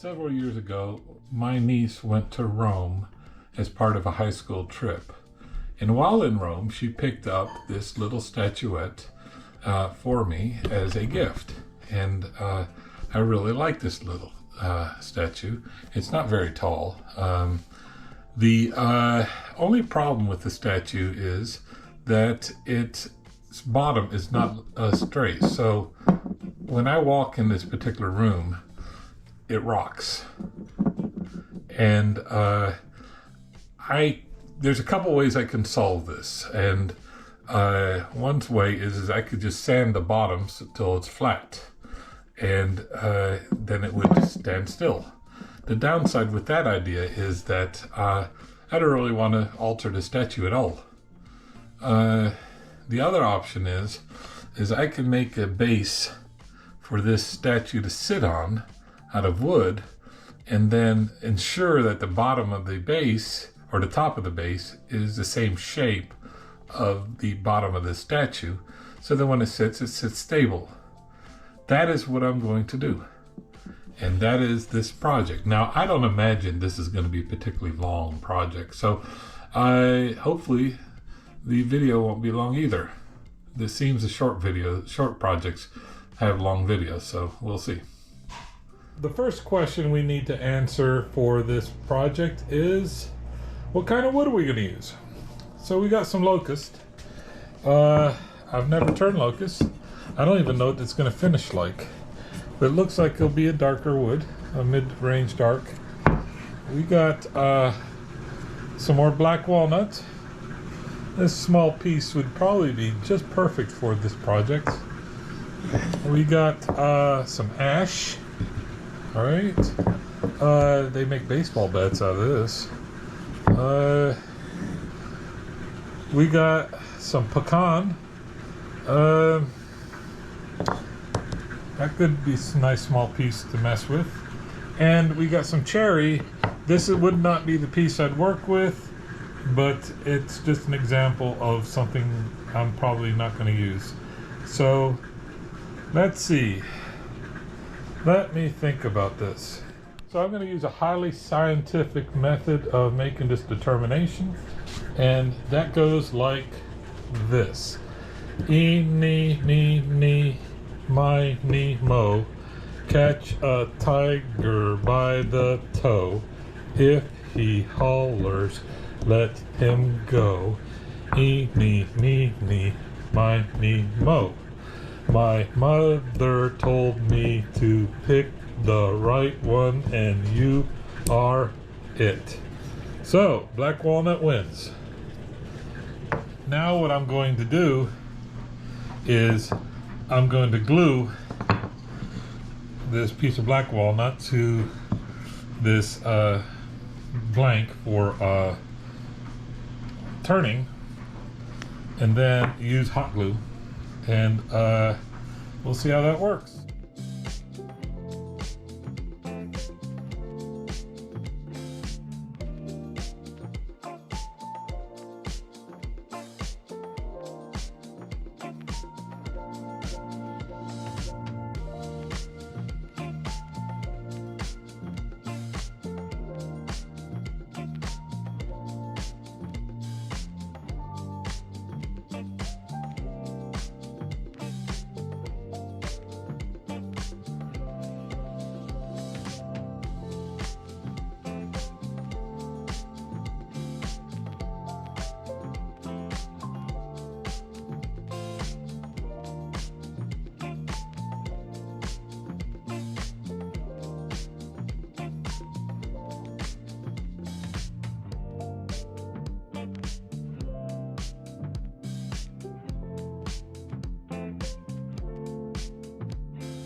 Several years ago, my niece went to Rome as part of a high school trip. And while in Rome, she picked up this little statuette for me as a gift. And I really like this little statue. It's not very tall. The only problem with the statue is that its bottom is not straight. So when I walk in this particular room, it rocks. And there's a couple ways I can solve this. And one way is I could just sand the bottoms until it's flat. And then it would stand still. The downside with that idea is that I don't really want to alter the statue at all. The other option is I can make a base for this statue to sit on out of wood, and then ensure that the bottom of the base or the top of the base is the same shape of the bottom of the statue, so that when it sits stable. That is what I'm going to do, and that is this project. Now, I don't imagine this is going to be a particularly long project, so hopefully the video won't be long either. This seems a short video. Short projects have long videos, so we'll see. The first question we need to answer for this project is, what kind of wood are we going to use? So we got some locust. I've never turned locust. I don't even know what it's going to finish like. But it looks like it'll be a darker wood, a mid-range dark. We got some more black walnut. This small piece would probably be just perfect for this project. We got some ash. All right, they make baseball bats out of this. We got some pecan. That could be a nice small piece to mess with. And we got some cherry. This would not be the piece I'd work with, but it's just an example of something I'm probably not going to use. So let's see. Let me think about this. So I'm going to use a highly scientific method of making this determination, and that goes like this. Eeny, meeny, miny, mo, catch a tiger by the toe. If he hollers, let him go. Eeny, meeny, miny, mo. My mother told me to pick the right one, and you are it. So, black walnut wins. Now what I'm going to do is I'm going to glue this piece of black walnut to this blank for turning, and then use hot glue. And we'll see how that works.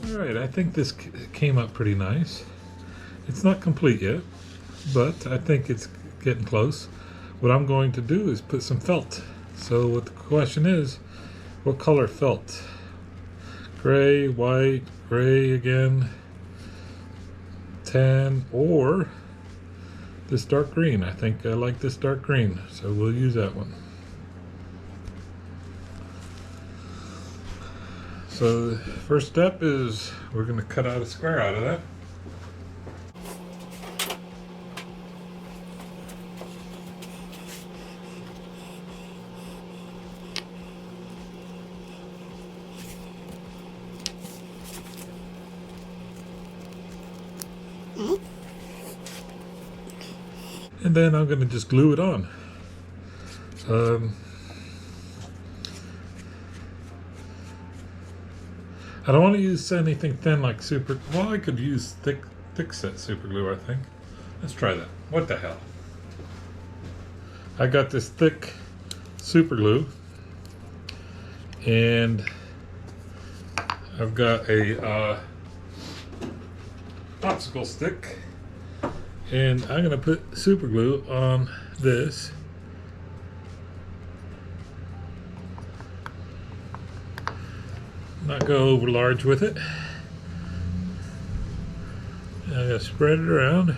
Alright, I think this came up pretty nice. It's not complete yet, but I think it's getting close. What I'm going to do is put some felt. So what the question is, what color felt? Gray, white, gray again, tan, or this dark green. I think I like this dark green, so we'll use that one. So the first step is we're going to cut out a square out of that. And then I'm going to just glue it on. I don't want to use anything thin like super. Well, I could use thick set super glue, I think. Let's try that. What the hell? I got this thick super glue, and I've got a popsicle stick, and I'm gonna put super glue on this. Not go over large with it. I'm gonna spread it around.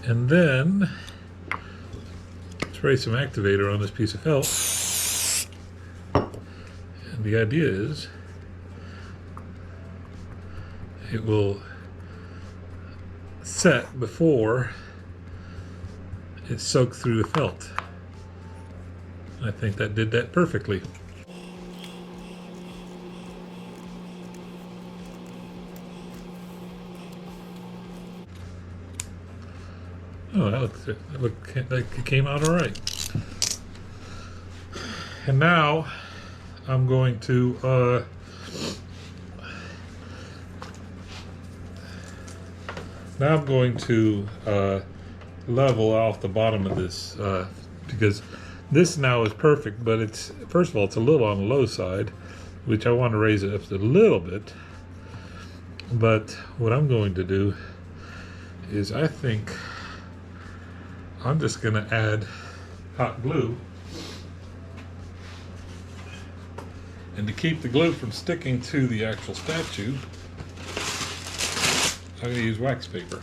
And then spray some activator on this piece of felt. And the idea is it will set before it soaked through the felt. I think that did that perfectly. Oh, that looked like it came out all right. And now I'm going to level off the bottom of this because this now is perfect, but it's, first of all, it's a little on the low side, which I want to raise it up a little bit. But what I'm going to do is I think I'm just going to add hot glue. And to keep the glue from sticking to the actual statue, I'm going to use wax paper.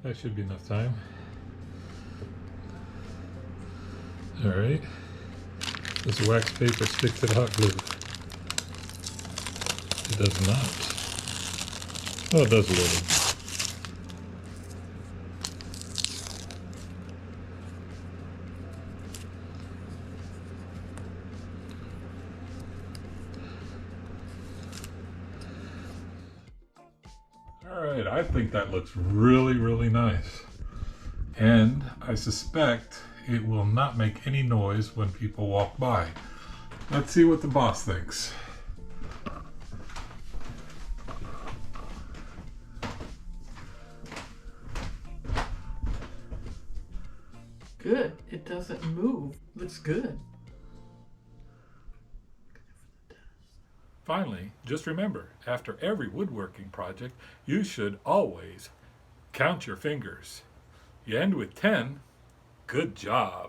That should be enough time. All right. Does the wax paper stick to the hot glue? It does not. Well, it does a little. Alright, I think that looks really, really nice. And I suspect it will not make any noise when people walk by. Let's see what the boss thinks. Good. It doesn't move. Looks good. Finally, just remember, after every woodworking project, you should always count your fingers. You end with 10, good job.